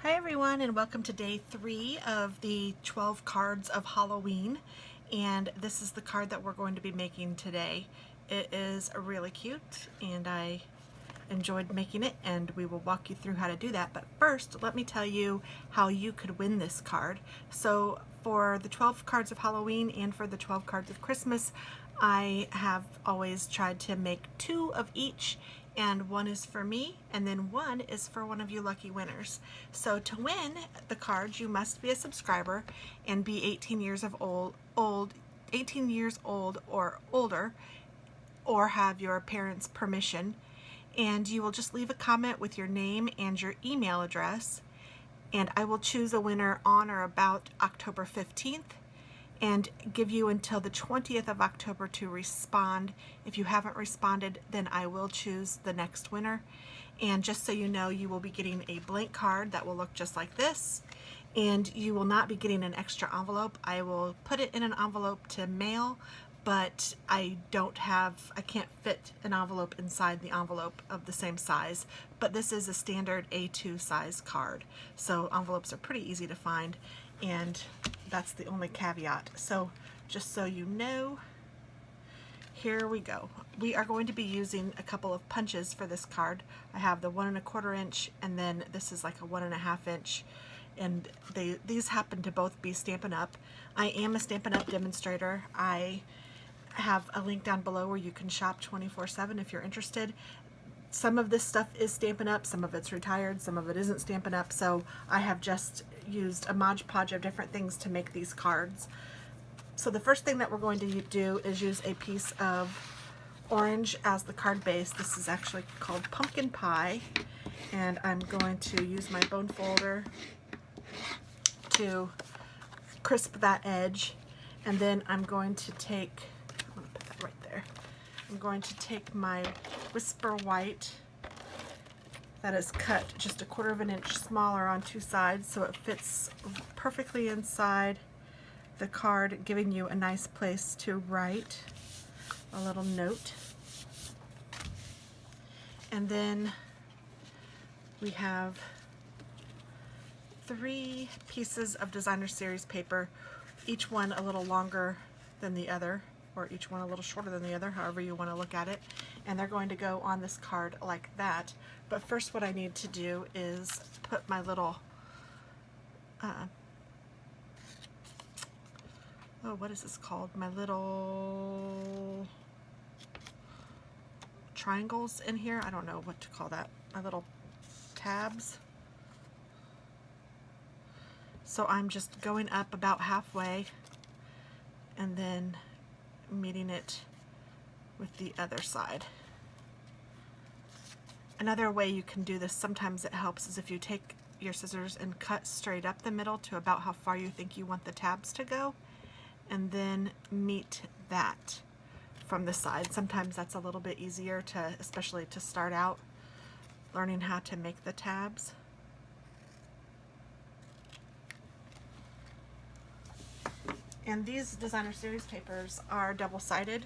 Hi everyone, and welcome to day 3 of the 12 cards of Halloween, and this is the card that we're going to be making today. It is really cute and I enjoyed making it, and we will walk you through how to do that. But first, let me tell you how you could win this card. So for the 12 cards of Halloween and for the 12 cards of Christmas, I have always tried to make 2 of each, and one is for me and then one is for one of you lucky winners. So to win the cards, you must be a subscriber and be 18 years old or older, or have your parents' permission, and you will just leave a comment with your name and your email address, and I will choose a winner on or about October 15th and give you until the 20th of October to respond. If you haven't responded, then I will choose the next winner. And just so you know, you will be getting a blank card that will look just like this, and you will not be getting an extra envelope. I will put it in an envelope to mail, but I can't fit an envelope inside the envelope of the same size. But this is a standard A2 size card, so envelopes are pretty easy to find, and that's the only caveat. So just so you know, here we go. We are going to be using a couple of punches for this card. I have the 1 1/4 inch, and then this is like a 1 1/2 inch, and these happen to both be Stampin' Up. I am a Stampin' Up demonstrator. I have a link down below where you can shop 24/7 if you're interested. Some of this stuff is Stampin' Up, some of it's retired, some of it isn't Stampin' Up, so I have just used a Mod Podge of different things to make these cards. So the first thing that we're going to do is use a piece of orange as the card base. This is actually called Pumpkin Pie, and I'm going to use my bone folder to crisp that edge, and then I'm going to take, I'm going to put that right there. I'm going to take my Whisper White that is cut just a 1/4 inch smaller on 2 sides so it fits perfectly inside the card, giving you a nice place to write a little note. And then we have 3 pieces of designer series paper, each one a little longer than the other, or each one a little shorter than the other, however you want to look at it, and they're going to go on this card like that. But first, what I need to do is put my little what is this called? My little triangles in here. I don't know what to call that. My little tabs. So I'm just going up about halfway and then meeting it with the other side. Another way you can do this, sometimes it helps, is if you take your scissors and cut straight up the middle to about how far you think you want the tabs to go, and then meet that from the side. Sometimes that's a little bit easier to, especially to start out learning how to make the tabs. And these designer series papers are double-sided.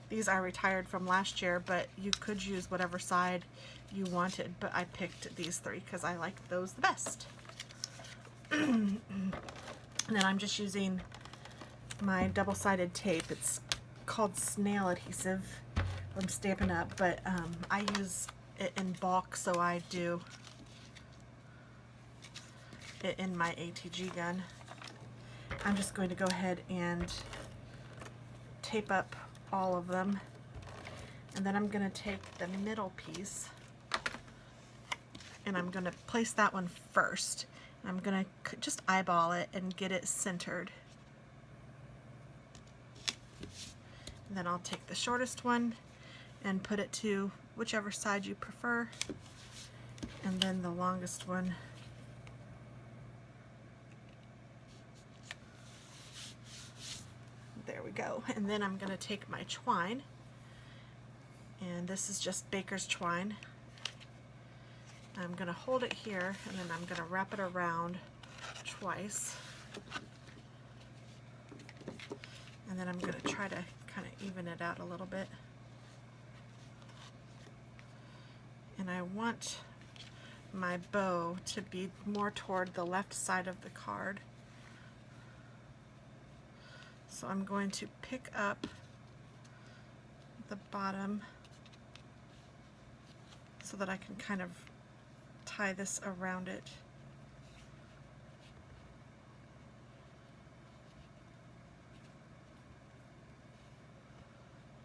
These are retired from last year, but you could use whatever side you wanted, but I picked these 3 because I like those the best. And then I'm just using my double-sided tape. It's called snail adhesive from Stampin' Up, but I use it in bulk, so I do it in my ATG gun. I'm just going to go ahead and tape up all of them, and then I'm going to take the middle piece and I'm going to place that one first. I'm going to just eyeball it and get it centered. And then I'll take the shortest one and put it to whichever side you prefer, and then the longest one there we go. And then I'm going to take my twine, and this is just baker's twine. I'm going to hold it here, and then I'm going to wrap it around twice, and then I'm going to try to kind of even it out a little bit. And I want my bow to be more toward the left side of the card. So I'm going to pick up the bottom so that I can kind of tie this around it.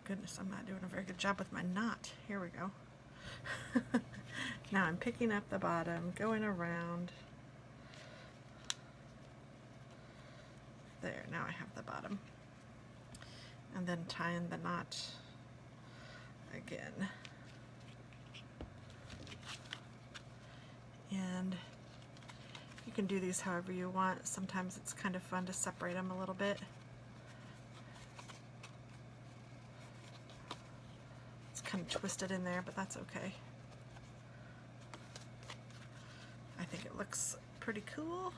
Goodness, I'm not doing a very good job with my knot. Here we go. Now I'm picking up the bottom, going around. There, now I have the bottom. And then tying the knot again. And you can do these however you want. Sometimes it's kind of fun to separate them a little bit. It's kind of twisted in there, but that's okay. I think it looks pretty cool.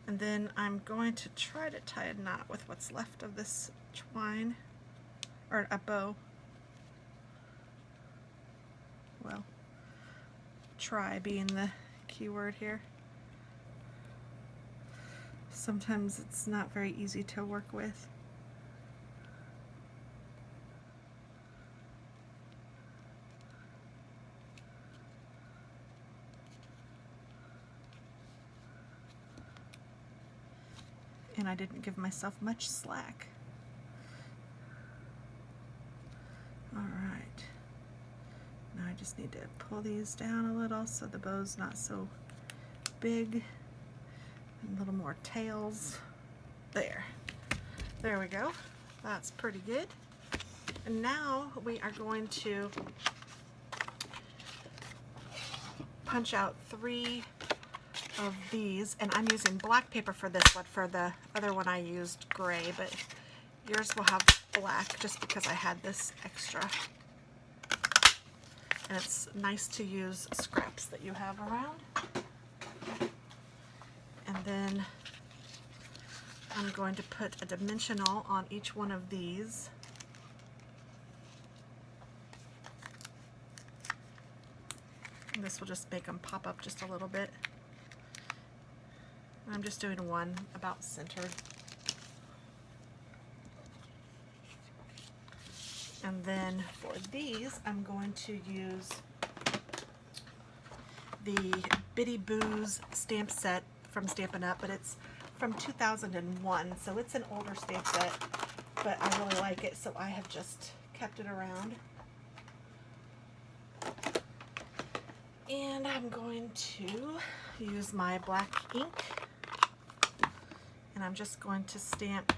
And then I'm going to try to tie a knot with what's left of this twine, or a bow. Well, try being the key word here. Sometimes it's not very easy to work with. And I didn't give myself much slack. All right. Now I just need to pull these down a little so the bow's not so big. And a little more tails. There. There we go. That's pretty good. And now we are going to punch out 3 of these, and I'm using black paper for this one. For the other one I used gray, but yours will have black just because I had this extra. And it's nice to use scraps that you have around. And then I'm going to put a dimensional on each one of these. And this will just make them pop up just a little bit. I'm just doing one about centered. And then for these, I'm going to use the Bitty Boos stamp set from Stampin' Up, but it's from 2001, so it's an older stamp set, but I really like it, so I have just kept it around. And I'm going to use my black ink, and I'm just going to stamp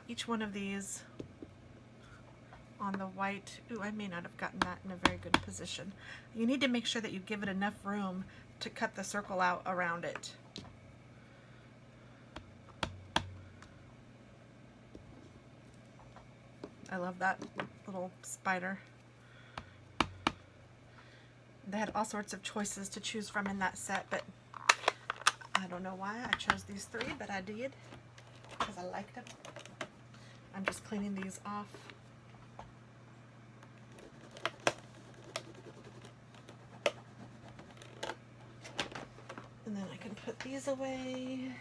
each one of these on the white. Ooh, I may not have gotten that in a very good position. You need to make sure that you give it enough room to cut the circle out around it. I love that little spider. They had all sorts of choices to choose from in that set, but I don't know why I chose these 3, but I did because I liked them. I'm just cleaning these off. And then I can put these away.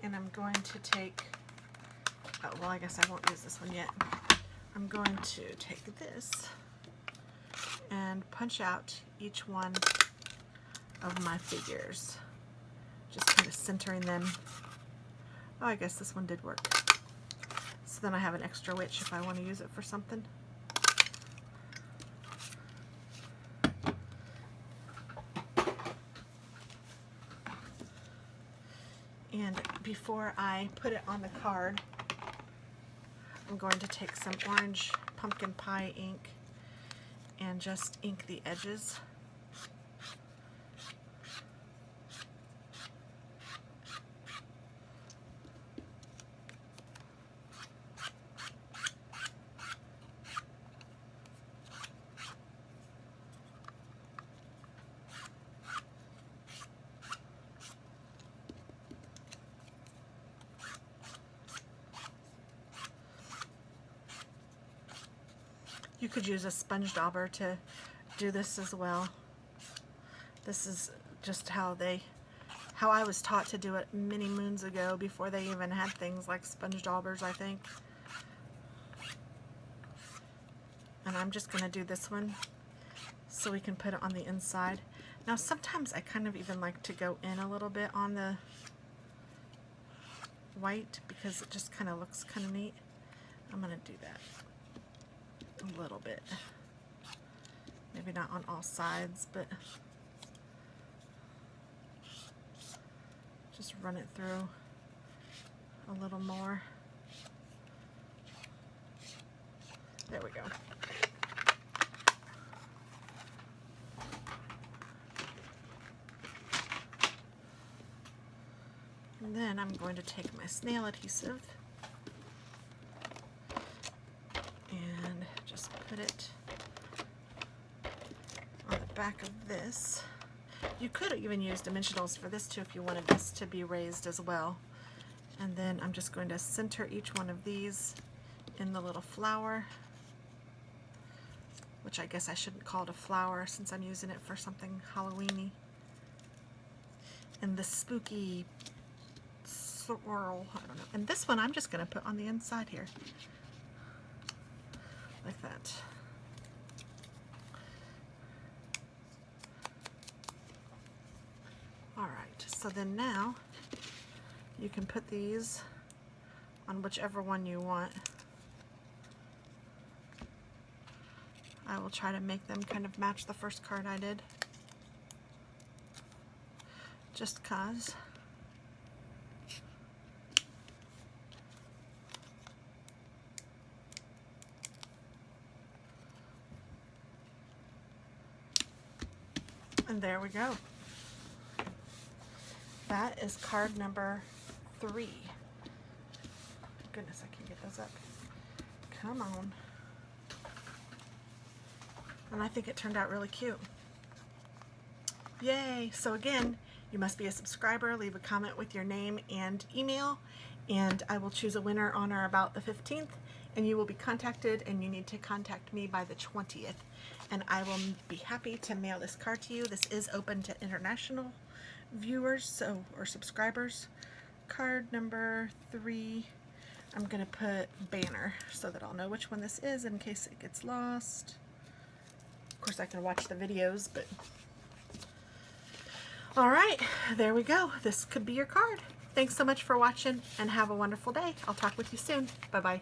And I'm going to take, oh, well, I guess I won't use this one yet. I'm going to take this and punch out each one of my figures. Just kind of centering them. Oh, I guess this one did work. So then I have an extra witch if I want to use it for something. And before I put it on the card, I'm going to take some orange pumpkin pie ink and just ink the edges. You could use a sponge dauber to do this as well. This is just how I was taught to do it many moons ago, before they even had things like sponge daubers, I think. And I'm just going to do this one so we can put it on the inside. Now sometimes I kind of even like to go in a little bit on the white because it just kind of looks kind of neat. I'm going to do that a little bit. Maybe not on all sides, but just run it through a little more. There we go. And then I'm going to take my snail adhesive and just put it on the back of this. You could even use dimensionals for this too if you wanted this to be raised as well. And then I'm just going to center each one of these in the little flower, which I guess I shouldn't call it a flower since I'm using it for something Halloween-y. And the spooky swirl, I don't know. And this one I'm just going to put on the inside here, like that. Alright, so then now you can put these on whichever one you want. I will try to make them kind of match the first card I did, just 'cause. And there we go. That is card number 3. Goodness, I can't get those up. Come on. And I think it turned out really cute. Yay! So again, you must be a subscriber. Leave a comment with your name and email, and I will choose a winner on or about the 15th, and you will be contacted, and you need to contact me by the 20th, and I will be happy to mail this card to you. This is open to international viewers, or subscribers. Card number 3, I'm going to put banner so that I'll know which one this is in case it gets lost. Of course, I can watch the videos, but all right, there we go. This could be your card. Thanks so much for watching, and have a wonderful day. I'll talk with you soon. Bye-bye.